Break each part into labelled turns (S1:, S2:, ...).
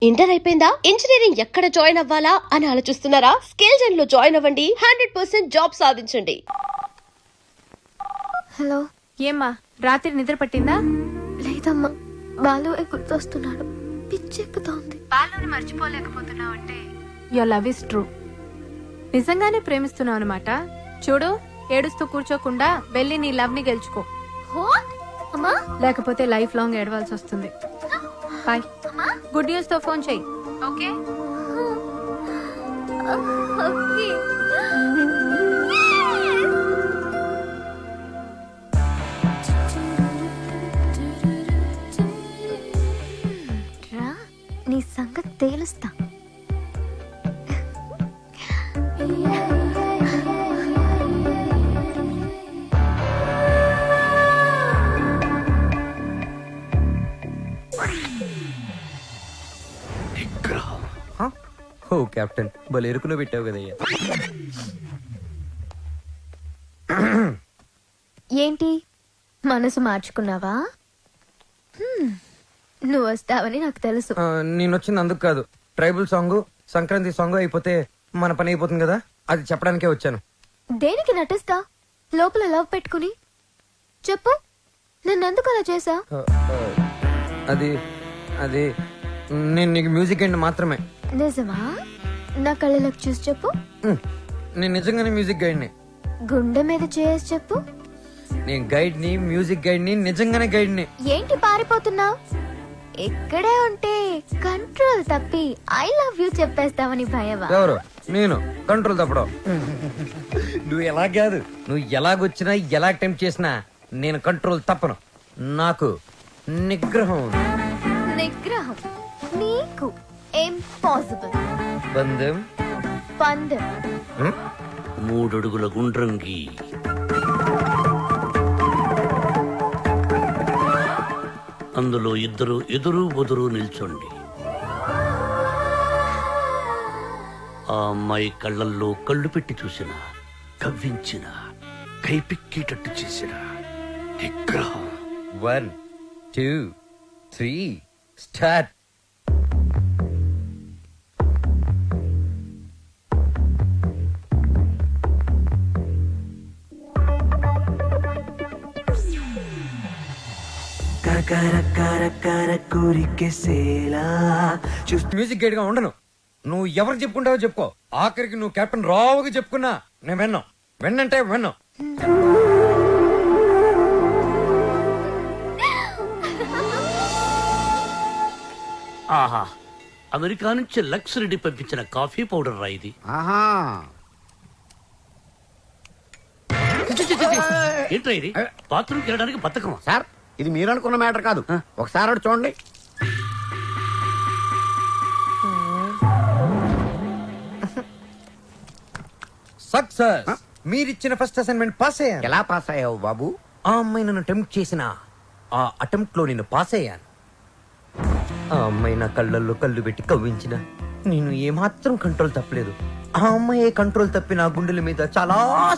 S1: Inter అయిపోయిందా? Engineering ఎక్కడ join అవ్వాలా అని ఆలోచిస్తున్నారా? స్కిల్ జెన్ లో జాయిన్ అవ్వండి. 100% జాబ్ సాధించండి.
S2: హలో.
S3: ఏమ్మా రాత్రి నిద్ర పట్టిందా?
S2: లేదమ్మా, బాలు గుర్తొస్తున్నాడు. పిచ్చెక్కుతోంది.
S3: బాలుని మర్చిపోలేకపోతున్నావు అంటే యువర్ లవ్ ఇస్ ట్రూ. నిజంగానే ప్రేమిస్తున్నావు అనమాట. చూడు, ఏడుస్తూ కూర్చోకుండా వెళ్ళి నీ లవ్ ని గెలుచుకో.
S2: అమ్మా,
S3: లేకపోతే లైఫ్ లాంగ్ ఏడవాల్సి వస్తుంది. బాయ్. గుడ్ న్యూస్ తో ఫోన్ చెయ్యి. ఓకే.
S2: రా, నీ సంగతి తేలుస్తా.
S4: ఓ కెప్టెన్, భలే ఎరుకులో పెట్టావు కదయ్యా.
S2: ఏంటి, మనసు మార్చుకున్నావా? నువ్వు వస్తావని నాకు తెలుసు.
S4: నేను వచ్చింది అందుకు కాదు. ట్రైబల్ సాంగ్, సంక్రాంతి సాంగ్ అయిపోతే మన పని అయిపోతుంది కదా, అది చెప్పడానికే వచ్చాను.
S2: దేనికి నటిస్తా లోపల లవ్ పెట్టుకుని? చెప్పు, నన్నెందుకు అలా చేసా?
S4: అది అది నేను నీకు మ్యూజిక్ అండ్ మాత్రమే.
S2: నిజమా? నా కళ్ళలోకి చూసి చెప్పు.
S4: నేను నిజంగానే మ్యూజిక్ గైడ్ ని.
S2: గుండె మీద చేసి చెప్పు.
S4: నేను గైడ్ ని, మ్యూజిక్ గైడ్ ని, నిజంగానే గైడ్ ని.
S2: ఏంటి పారిపోతున్నావు? ఇక్కడే ఉంటే కంట్రోల్ తప్పి ఐ లవ్ యూ చెప్పేస్తావని భయమా?
S4: ఎవరు? నేను కంట్రోల్ తప్పడం. నువ్వు ఎలా కాదు, నువ్వు ఎలాగొచ్చినా ఎలా అటెంప్ట్ చేసినా నేను కంట్రోల్ తప్పను. నాకు నిగ్రహం ఉంది.
S2: నిగ్రహం నీకు ఇంపాసిబుల్.
S4: బంధం
S2: పందెం.
S5: 3 అడుగుల గుండ్రంగి, అందులో ఇద్దరు ఎదురు బొదురు నిల్చోండి. ఆ అమ్మాయి కళ్ళల్లో కళ్ళు పెట్టి చూసిన, కవ్వించిన, కైపిక్కేటట్టు చేసిన నిగ్రహం.
S4: 1 2 3 స్టార్ట్. మ్యూజిక్ గైడ్ గా ఉండను. నువ్వు ఎవరు చెప్పుకుంటావో చెప్పుకో. ఆఖరికి నువ్వు కెప్టెన్ రావుగా చెప్పుకున్నా నేను విన్నాం. విన్నంటే విన్నాం.
S5: ఆహా, అమెరికా నుంచి లక్స్ రెడ్డి పంపించిన కాఫీ పౌడర్ రా ఇది. ఏంట్రా ఇది? బాత్రూమ్కి వెళ్ళడానికి బతకమా?
S6: సార్, ఇది మీరు అనుకున్న మ్యాటర్ కాదు. ఒకసారి అటు చూడండి.
S4: సక్సెస్. మీరిచ్చిన ఫస్ట్ అసైన్మెంట్ పాస్ అయ్యాను.
S6: ఎలా పాస్ అయ్యావు బాబు?
S4: ఆ అమ్మాయి నన్ను అటెంప్ట్ చేసిన ఆ అటెంప్ట్ లో నేను పాస్ అయ్యాను. ఆ అమ్మాయి నా కళ్ళల్లో కళ్ళు పెట్టి కవ్వించిన నేను ఏమాత్రం కంట్రోల్ తప్పలేదు. ఆ అమ్మాయి కంట్రోల్ తప్పి నా గుండెల మీద చాలా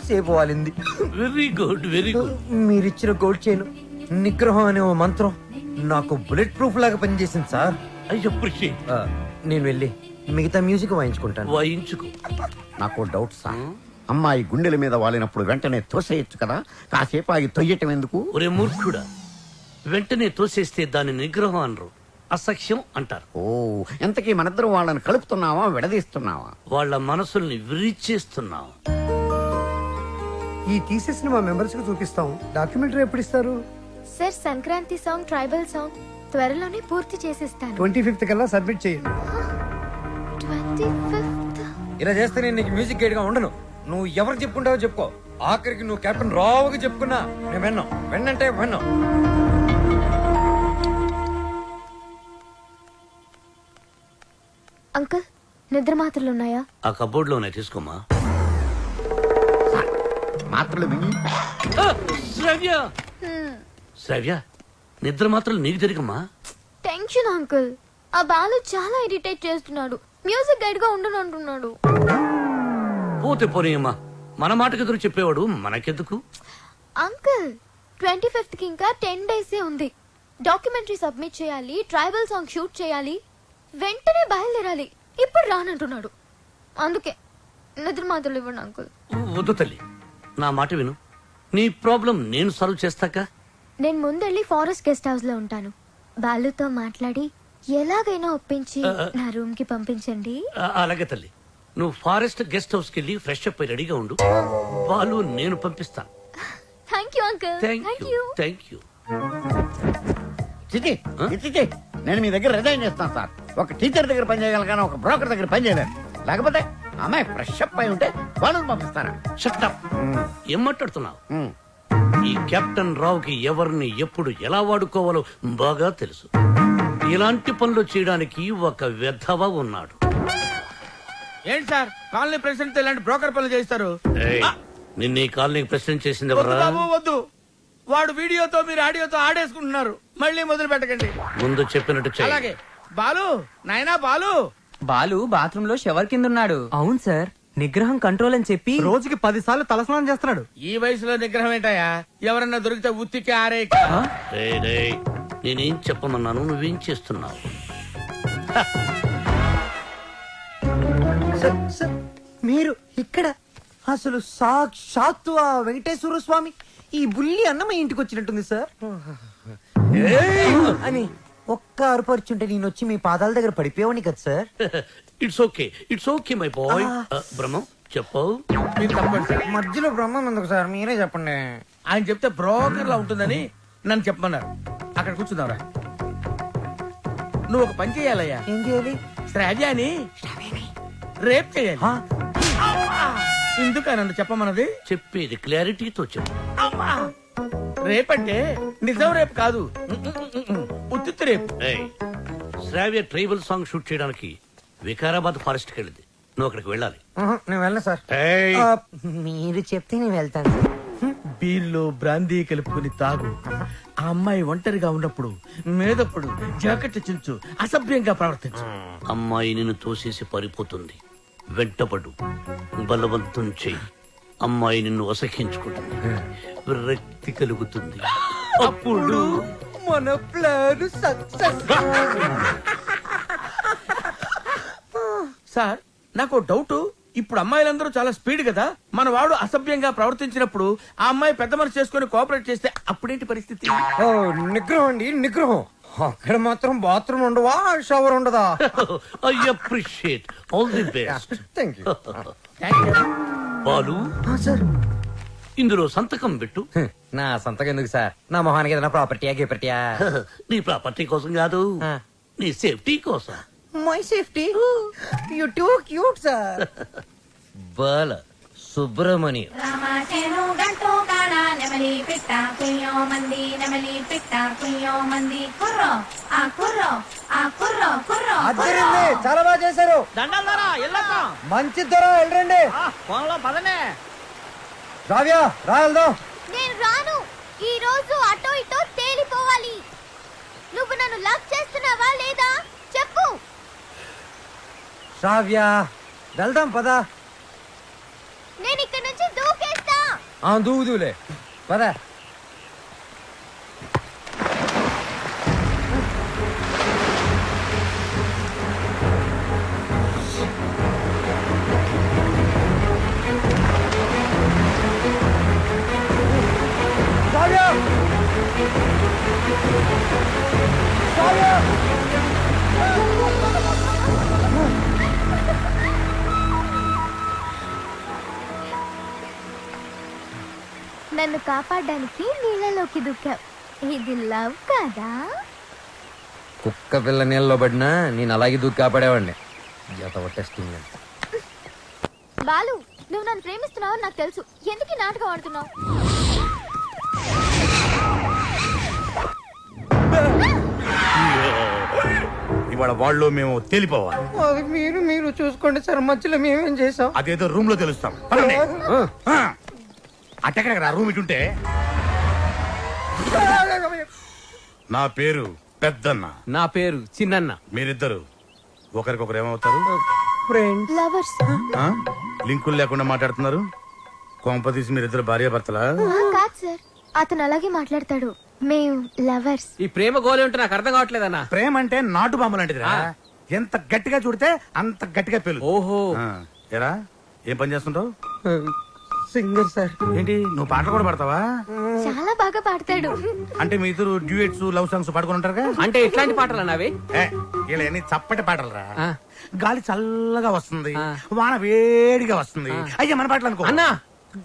S4: సేపు వాలింది.
S5: Very good, very good.
S4: మీరిచ్చిన గోల్డ్ చైన్, నిగ్రహం అనే ఓ మంత్రం నాకు బుల్లెట్ ప్రూఫ్ లాగా పనిచేసింది సార్.
S5: I appreciate.
S4: నేను వెళ్ళి మిగతా మ్యూజిక్ వాయించుకుంటాను.
S5: వాయించుకో.
S6: నాకు డౌట్ సార్. అమ్మాయి గుండెల మీద వాలినప్పుడు వెంటనే తోసేయచ్చు కదా, కాసేపు ఆగి తొయ్యటం ఎందుకు?
S5: ఒరే మూర్ఖుడా, వెంటనే తోసేస్తే దాని నిగ్రహం అనరు, అసఖ్యం అంటారు.
S6: ఓ, ఎంతకీ మనిద్దరం వాళ్ళని కలుపుతున్నావా విడదీస్తున్నావా?
S5: వాళ్ళ మనసుల్ని విరిచేస్తున్నావు.
S7: ఈ థీసిస్ ని మా మెంబర్స్ కి చూపిస్తాం. డాక్యుమెంటరీ ఎప్పుడు ఇస్తారు?
S2: Sir, Sankranti song, tribal song త్వరలోనే పూర్తి చేసిస్తాను.
S7: 25th కల్లా సబ్మిట్ చేయండి.
S2: 25th?
S4: ఇలా చేస్తే నేను నీకు మ్యూజిక్ గైడ్ గా ఉండను. నువ్వు ఎవరు చెప్పుకుంటావో చెప్పుకో. ఆఖరికి నువ్వు కెప్టెన్ రావుగా చెప్పుకున్నా నేను విన్నాం. విన్నంటే విన్నాం.
S2: అంకుల్, నిద్ర మాత్రలు ఉన్నాయా?
S5: ఆ కబోర్డ్ లోనే తీసుకోమా.
S6: మాత్రలు మింగి
S5: శ్రవ్య, శ్రవ్య, నిద్ర మాత్రం నీకు జరిగమ్మా.
S2: Tension uncle. ఆ బాలు చాలా ఇరిటేట్ చేస్తున్నాడు. మ్యూజిక్ గైడ్ గా ఉండను అంటున్నాడు.
S5: పోతే పోనీయమ్మా, మన మాటకు ఎదురు చెప్పేవాడు మనకెందుకు?
S2: అంకుల్, 25th కి ఇంకా 10 days ఉంది. డాక్యుమెంటరీ సబ్మిట్ చేయాలి, ట్రైబల్ సాంగ్ షూట్ చేయాలి. వెంటనే బయలుదేరాలి. ఇప్పుడు రానంటున్నాడు. అందుకే నిద్ర మాత్రలు ఇవ్వండి అంకుల్.
S5: వద్దు తల్లి, నా మాట విను. నీ ప్రాబ్లం నేను సాల్వ్ చేస్తాక.
S2: నేను ముందెళ్ళి ఫారెస్ట్ గెస్ట్ హౌస్ లో ఉంటాను. బాలుతో మాట్లాడి ఎలాగైనా ఒప్పించి నా రూమ్ కి పంపించండి.
S5: అలాగే తల్లి, నువ్వు ఫారెస్ట్ గెస్ట్ హౌస్ కి వెళ్ళి ఫ్రెష్ అప్ అయి రెడీగా ఉండు. వాళ్ళు నేను పంపిస్తాను.
S2: Thank you uncle.
S5: Thank you, thank you.
S6: చిచి చిచి, నేను మీ దగ్గర రిజైన్ చేస్తాను సార్. ఒక టీచర్ దగ్గర పని చేయగలను కానీ ఒక బ్రోకర్ దగ్గర పని చేయలేను. లేకపోతే అమ్మాయి ఫ్రెష్ అప్ అయి ఉంటే వాళ్ళని పంపిస్తారా?
S5: Shut up. ఏం మాట్లాడుతున్నావు? ఈ కెప్టెన్ రావుకి ఎవరిని ఎప్పుడు ఎలా వాడుకోవాలో బాగా తెలుసు. ఇలాంటి పనులు చేయడానికి ఒక వెధవ ఉన్నాడు.
S8: ఏంటి సార్ కాలనీ ప్రెసిడెంట్ ఇలాంటి బ్రోకర్ పనులు చేస్తారు?
S5: ఏయ్, నిన్న ఈ కాలనీకి ప్రెసిడెంట్ చేసింది
S8: వద్దు
S5: ఎవరా?
S8: బాబు వద్దు. వాడు వీడియోతో మీరు ఆడియోతో ఆడేసుకుంటున్నారు. మళ్ళీ మొదలు పెట్టకండి.
S5: ముందు చెప్పినట్టు చెయ్యి.
S8: అలాగే. బాలు, నాయనా బాలు.
S9: బాలు బాత్రూమ్ లో షవర్ కింద ఉన్నాడు. అవును సార్, నిగ్రహం కంట్రోల్ అని చెప్పి
S7: రోజుకి 10 సార్లు తలస్నానం చేస్తున్నాడు.
S8: ఈ వయసులో నిగ్రహం ఏంటయ్యా? ఎవరన్నా దొరికితే ఉత్తికి ఆరే.
S5: రేయ్, రేయ్, నేనేం చెప్పమన్నాను, నువ్వేం చేస్తున్నావు?
S4: సార్, మీరు ఇక్కడ అసలు సాక్షాత్తు ఆ వెంకటేశ్వర స్వామి ఈ బుల్లి అన్నమయ్య ఇంటికి వచ్చినట్టుంది సార్. అని ఒక్క అరుపరుచుంటే నేను వచ్చి మీ పాదాల దగ్గర పడిపోయావని కదా sir.
S5: It's okay my boy. Brahmam చెప్పవు.
S8: మీరు తప్పండి సార్.
S4: మధ్యలో బ్రహ్మం ఎందుకు సార్, మీరే చెప్పండి.
S8: ఆయన చెప్తే బ్రోకర్ లా ఉంటుందని నన్ను చెప్పమన్నారు. అక్కడ కూర్చున్నావురా. నువ్వు ఒక పని చేయాలయ్యా.
S4: ఏం చేయాలి?
S8: శ్రావ్యాని రేప్ చేయాలి. ఎందుకు నన్ను చెప్పమన్నది?
S5: చెప్పేది క్లారిటీతో చెప్పు.
S8: రేపంటే నిజం రేపు కాదు, ఉత్తిత్తు రేపు.
S5: ఏయ్, శ్రావ్య ట్రైబల్ సాంగ్ షూట్ చేయడానికి వికారాబాద్ ఫారెస్ట్ కి వెళ్ళింది. నువ్వు అక్కడికి వెళ్ళాలి.
S4: నేను వెళ్ళను సార్.
S5: ఏయ్,
S4: మీరు చెప్తే నేను వెళ్తాను సార్.
S8: బీర్లో బ్రాందీ కలుపుకుని తాగు. ఆ అమ్మాయి ఒంటరిగా ఉన్నప్పుడు మేదప్పుడు జాకెట్ చించు, అసభ్యంగా ప్రవర్తించు.
S5: అమ్మాయి నిన్ను తోసేసి పారిపోతుంది. వెంటపడు, బలవంతం చెయ్యి. అమ్మాయి నిన్ను అసహించుకుంటుంది, విరక్తి కలుగుతుంది. అప్పుడు
S4: మన ప్లాన్ సక్సెస్.
S8: సార్ నాకు డౌట్. ఇప్పుడు అమ్మాయిలందరూ చాలా స్పీడ్ కదా. మన వాడు అసభ్యంగా ప్రవర్తించినప్పుడు ఆ అమ్మాయి పెద్ద మనసు చేసుకుని కోఆపరేట్ చేస్తే అప్పుడేంటి పరిస్థితి?
S4: ఓ, నిగ్రహం అండి, నిగ్రహం. అక్కడ మాత్రం బాత్రూమ్ ఉండవా, షవర్ ఉండదా?
S5: I appreciate. All the best.
S4: Thank you
S5: Balu,
S4: sir.
S5: ఇందులో సంతకం పెట్టు.
S4: నా సంతకం ఎందుకు సార్? నా మొహానికి ఏదైనా ప్రాపర్టీయా గిపర్టీయా?
S5: నీ ప్రాపర్టీ కోసం కాదు, నీ సేఫ్టీ కోసం.
S4: My safety. You too cute sir. Bala Subramani.
S10: రామాచేను గంటూ కాడ నెమలి పిట్ట కుయ్యో మంది నెమలి పిట్ట కుయ్యో మంది కుర్రో ఆ కుర్రో ఆ కుర్రో కుర్రో
S4: అద్దరింది, చాలా బాగా చేశారు. మంచి ధర వెళ్ళండి.
S8: పదనే
S4: రావ్యా, రా వెళ్దాం.
S2: నేను రాను. ఈ రోజు అటో ఇటో తేలిపోవాలి. నువ్వు నన్ను లవ్ చేస్తున్నావా లేదా చెప్పు.
S4: శ్రావ్య, వెళ్దాం పదా.
S2: నేను ఇక్కడ నుంచి దూకేస్తా.
S4: దూదులే పద. శ్రావ్య, శ్రావ్య.
S2: నన్ను కాపాడడానికి నీళ్ళలోకి దూకావు. ఇది లవ్ కదా?
S4: కుక్క పిల్ల నీళ్ళలో పడినా నేను అలాగే దూకి కాపాడేవాడిని. టెస్టింగ్.
S2: బాలు, నువ్వు నన్ను ప్రేమిస్తున్నావు నాకు తెలుసు. ఎందుకు ఈ నాటకం ఆడుతున్నావు?
S11: ఇవాళ వాళ్ళు మేము తేలిపోవాలి.
S4: అది మీరు చూసుకోండి సార్, మధ్యలో మేమేం చేసాం?
S11: అదేదో రూమ్ లో తెలుస్తాం. అట్టెక్కడ రూమ్ ఇటుంటే. నా పేరు పెద్దన్న.
S9: నా పేరు చిన్నన్న.
S11: మీరిద్దరు ఒకరికొకరు ఏమవుతారు?
S2: లవర్స్.
S11: ఆ? లింకులు లేకుండా మాట్లాడుతున్నారు. కొంపదీసి మీరిద్దరు భార్యాభర్తలా?
S2: కాదు సార్, అతను అలాగే మాట్లాడతాడు. మేము లవర్స్.
S9: ఈ ప్రేమ గోలి ఉంటే నాకు అర్థం కావట్లేదన్నా.
S11: ప్రేమ అంటే నాటు బాంబు లాంటిదిరా. ఎంత గట్టిగా చూడితే అంత గట్టిగా పెళ్ళు.
S7: ఓహో.
S11: ఎరా ఏం పని చేస్తుంటావు?
S4: Singer sir.
S11: ఏంటి నువ్వు పాటలు కూడా పాడతావా?
S2: చాలా బాగా పాడతాడు.
S11: అంటే మీ ఇద్దరు డ్యూయెట్స్ లవ్ సాంగ్స్ పాడుకుని ఉంటారుగా?
S9: అంటే ఎట్లాంటి పాటలు అవి?
S11: ఇలా అన్ని చప్పటి పాటలు రా.
S9: ఆ.
S11: గాలి చల్లగా వస్తుంది,
S9: ఆ.
S11: వాన వేడిగా వస్తుంది. అయ్యా మన పాటలు అనుకో.
S9: అన్నా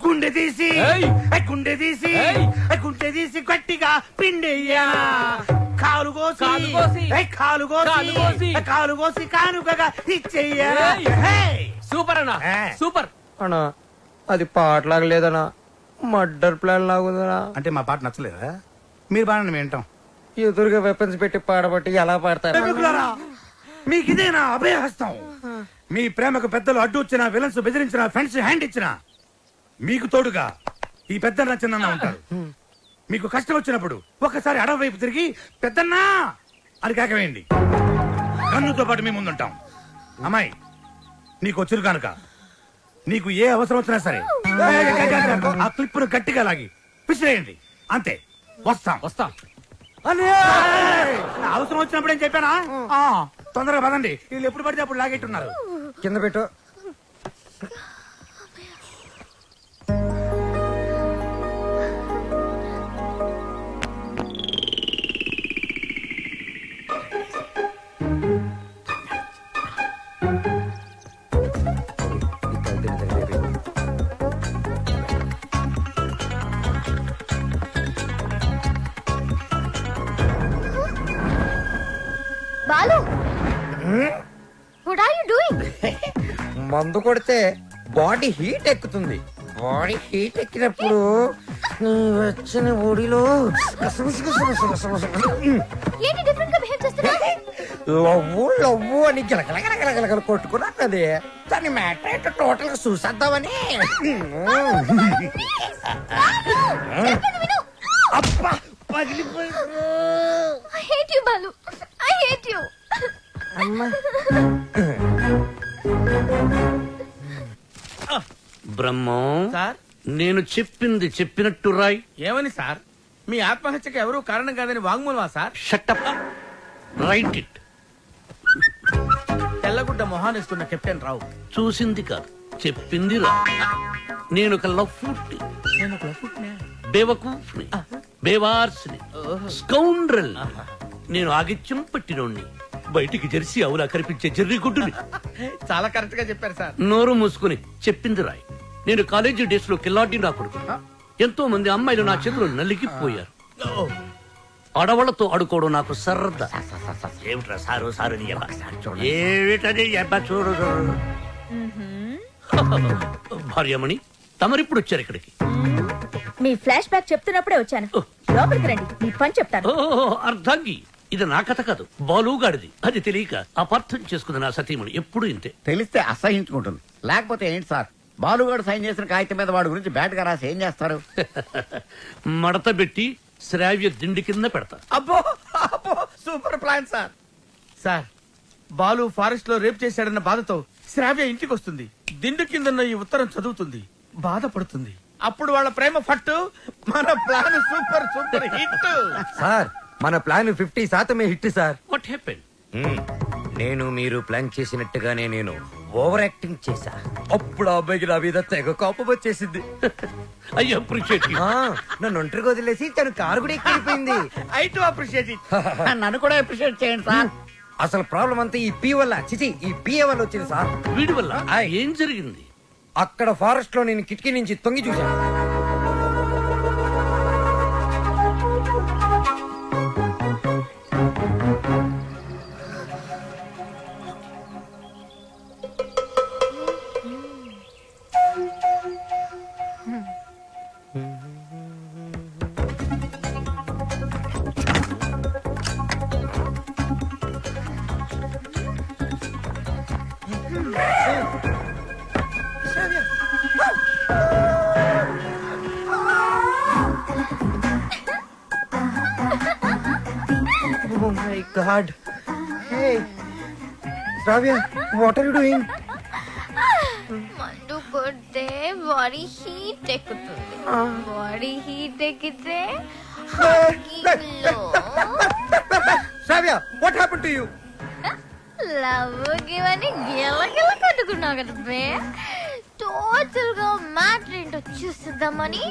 S11: గుండె తీసి
S9: ఏయ్.
S11: గుండె తీసి
S9: ఏయ్.
S11: గుండె తీసి గట్టిగా పిండెయ్యా, కాలు కోసి
S9: కాలు కోసి.
S11: కాలు
S9: కాలు కోసి.
S11: కోసి కాలు కోసి కానుకగా ఇచ్చెయ్యా.
S9: ఏయ్. సూపర్ అన్నా
S11: ఏ.
S9: సూపర్.
S4: అన్నా అది పాటలాగా లేదనా, మర్డర్ ప్లాన్ లాగుదనా.
S11: అంటే మా పాట నచ్చలేదా? మీరు బాగా మేము వింటాం.
S4: ఎదురుగా వెపన్స్ పెట్టి పాడబట్టి ఎలా పాడతారు?
S11: ప్రేమికులారా, మీకు ఇదేనా అభయహస్తం? మీ ప్రేమకు పెద్దలు అడ్డు వచ్చిన, విలన్స్ బెదిరించిన, ఫ్రెండ్స్ హ్యాండ్ ఇచ్చిన, మీకు తోడుగా ఈ పెద్దన్న చిన్న ఉంటారు. మీకు కష్టం వచ్చినప్పుడు ఒకసారి అడవి వైపు తిరిగి పెద్దన్నా అని కేకవేయండి. కన్నుతో పాటు మేము ముందుంటాం. అమ్మాయి నీకు వచ్చిరు కనుక నీకు ఏ అవసరం వచ్చినా సరే ఆ క్లిప్పును గట్టిగా లాగి విసిరేయండి. అంతే. వస్తాం. అవసరం వచ్చినప్పుడు ఏం చెప్పానా? తొందరగా పదండి. వీళ్ళు ఎప్పుడు పడితే అప్పుడు లాగెట్టున్నారు.
S4: కింద పెట్టు.
S2: Balu, what are you doing?
S4: మందు కొడితే బాడీ హీట్ ఎక్కుతుంది. బాడీ హీట్ ఎక్కినప్పుడు నీ వచ్చిన బాడీలో
S2: ఏంటి డిఫరెంట్ గా బిహేవ్ చేస్తున్నావు?
S4: లవ్వు అని గిలగలగలగలగల కొట్టుకున్నది. దాని మ్యాటర్ ఏంటో టోటల్ గా చూసేద్దామని. అబ్బా పగిలిపోయి.
S2: I hate you, Balu. I hate you.
S5: Brahmam,
S8: sir
S5: నేను చెప్పింది చెప్పినట్టు రాయ్.
S8: ఏమని సార్? మీ ఆత్మహత్యకి ఎవరూ కారణం కాదని వాంగ్మూలమా సార్?
S5: షట్టప్. Right it.
S8: తెల్లగుడ్డ మొహానేసుకున్న కెప్టెన్ రావు
S5: చూసింది కాదు, చెప్పింది రా. నేను ఒక లఫ్ఫుట్ని,
S8: నేను ఒక లఫ్ఫుట్నే.
S5: బేవకూఫ్ని, బేవార్స్ని, స్కౌండ్రల్. నేను ఆగిత్యం పట్టినోణ్ణి, బయటికి జెర్సీ అవులా కనిపించే జెర్రీ గుడ్డుని.
S8: చాలా కరెక్ట్ గా చెప్పారు సార్.
S5: నోరు మూసుకుని చెప్పింది రాయ్. నేను కాలేజీ డేస్ లో కిల్లాడి నా కొడుకు. ఎంతో మంది అమ్మాయిలు నా చేతులు నలిగిపోయారు. ఆడవాళ్లతో ఆడుకోవడం నాకు సరదా. ఏమిట్రా సారు సారు నీ యబ్బ? ఏమిటది యబ్బ? చూడు చూడు. భార్యమణి, తమరిప్పుడు వచ్చారు ఇక్కడికి.
S10: మీ ఫ్లాష్ బ్యాక్ చెప్తున్నప్పుడే వచ్చాను. లోపలికి రండి, మీ పని చెప్తాను.
S5: అర్ధాంగి, ఇది నా కథ కాదు, బాలుగాడిది. అది తెలియక అపార్థం చేసుకుంది నా సతీమణి. ఎప్పుడు ఇంతే.
S6: తెలిస్తే అసహించుకుంటుంది. లేకపోతే ఏంటి సార్, బాలుగాడు సైన్ చేసిన కాగితం మీద వాడి గురించి బ్యాట్ గా రాసి ఏం చేస్తారు?
S5: మడత పెట్టి శ్రావ్య దిండి కింద పెడతా.
S8: అబ్బో అబ్బో, super plan sir. Sir, Balu forest లో రేప్ చేశాడన్న బాధతో శ్రావ్య ఇంటికి వస్తుంది. దిండు కిందన్న ఈ ఉత్తరం చదువుతుంది, బాధపడుతుంది. అప్పుడు వాళ్ళ ప్రేమ ఫట్టు. మన plan super super hit.
S4: Sir, మన plan 50% hit sir.
S5: What happen?
S4: నేను మీరు ప్లాన్ చేసినట్టుగానే నేను ఓవర్ యాక్టింగ్ చేశా. అప్పుడు ఆ అబ్బాయికి నా మీద తెగ కోపం వచ్చేసింది.
S5: I appreciate you.
S4: నన్ను ఒంటరిగా వదిలేసి తను కారు కూడా ఎక్కిపోయింది.
S8: I too appreciate it.
S6: నన్ను కూడా అప్రిషియేట్ చేయండి సార్.
S4: అసలు ప్రాబ్లం అంతా ఈ పీ వల్ల, చిచి ఈ పిఏ వల్ల వచ్చింది సార్.
S5: వీడి వల్ల ఏం జరిగింది?
S4: అక్కడ ఫారెస్ట్ లో నేను కిటికీ నుంచి తొంగి చూశాను. Oh my God! Hey, Shravya, what are you doing?
S2: మందు కొడితే బాడీ హీట్ ఎక్కుతుంది. బాడీ హీట్ ఎక్కితే
S4: Shravya, what happened to you?
S2: Love ఇవన్నీ గిల్ల కట్టుకున్నావు కదా బే టోటల్ గా మ్యాటర్ ఏంటో చూస్తుందామని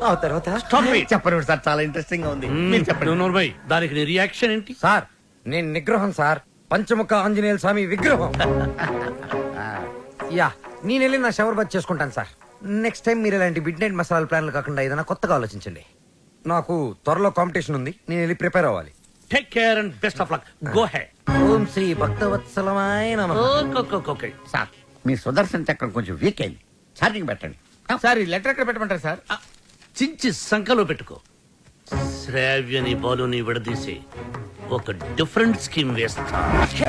S4: ఆ తర్వాత
S6: చెప్పండి సార్, చాలా ఇంట్రెస్టింగ్ గా ఉంది. మీరు చెప్పండి.
S5: నోర్మై దానికి నీ రియాక్షన్ ఏంటి?
S4: సార్ నేను నిగ్రహం సార్, పంచముఖ ఆంజనేయుల స్వామి విగ్రహం. యా నేను వెళ్ళి నా షవర్ బాత్ చేసుకుంటాను సార్. నెక్స్ట్ టైం మీరు ఇలాంటి మిడ్ నైట్ మసాలా ప్లాన్లు కాకుండా ఏదైనా కొత్తగా ఆలోచించండి. నాకు త్వరలో కాంపిటీషన్ ఉంది, నేను వెళ్ళి ప్రిపేర్ అవ్వాలి.
S5: Take care and best of luck. Go ahead.
S4: Om Shri భక్తవత్సలమాయ నమః.
S5: ఓకే.
S6: సార్ మీ సుదర్శన్ చక్రం కొంచెం వీక్ అయింది, ఛార్జింగ్ పెట్టండి.
S8: సార్ ఈ లెటర్ ఎక్కడ పెట్టమంటారు సార్?
S5: చించి సంకలో పెట్టుకో. శ్రావ్యని బాలుని విడదీసి ఒక డిఫరెంట్ స్కీమ్ వేస్తా.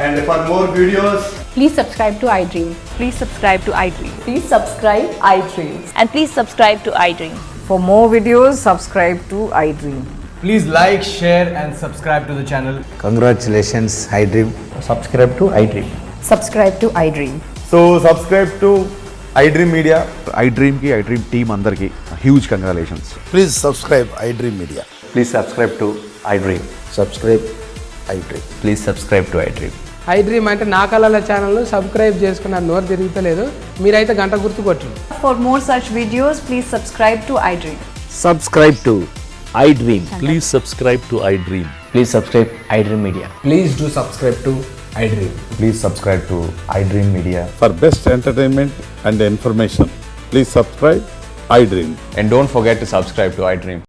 S11: And for more videos,
S10: Please subscribe to iDream. Please subscribe to iDream. Please subscribe iDream. And please subscribe to iDream. For more videos, subscribe to iDream.
S7: Please like, share and subscribe to the channel.
S11: congratulations, iDream. Subscribe to iDream.
S10: Subscribe to iDream.
S11: So subscribe to iDream Media. iDream ki iDream team andarki huge congratulations. Please subscribe iDream Media. Please subscribe to iDream. Subscribe iDream. Please subscribe to iDream.
S9: iDream అంటే నా కళల channel subscribe చేసుకున్న నోరు తిరుగుతలేదు, మీరైతే గంట గుర్తు కొట్టండి.
S10: For more such videos, please subscribe to iDream.
S11: Subscribe to iDream. Please subscribe to iDream. Please subscribe iDream Media.
S7: Please do subscribe to iDream.
S11: Please subscribe to iDream Media. For best entertainment and information, please subscribe iDream.
S12: And don't forget to subscribe to iDream.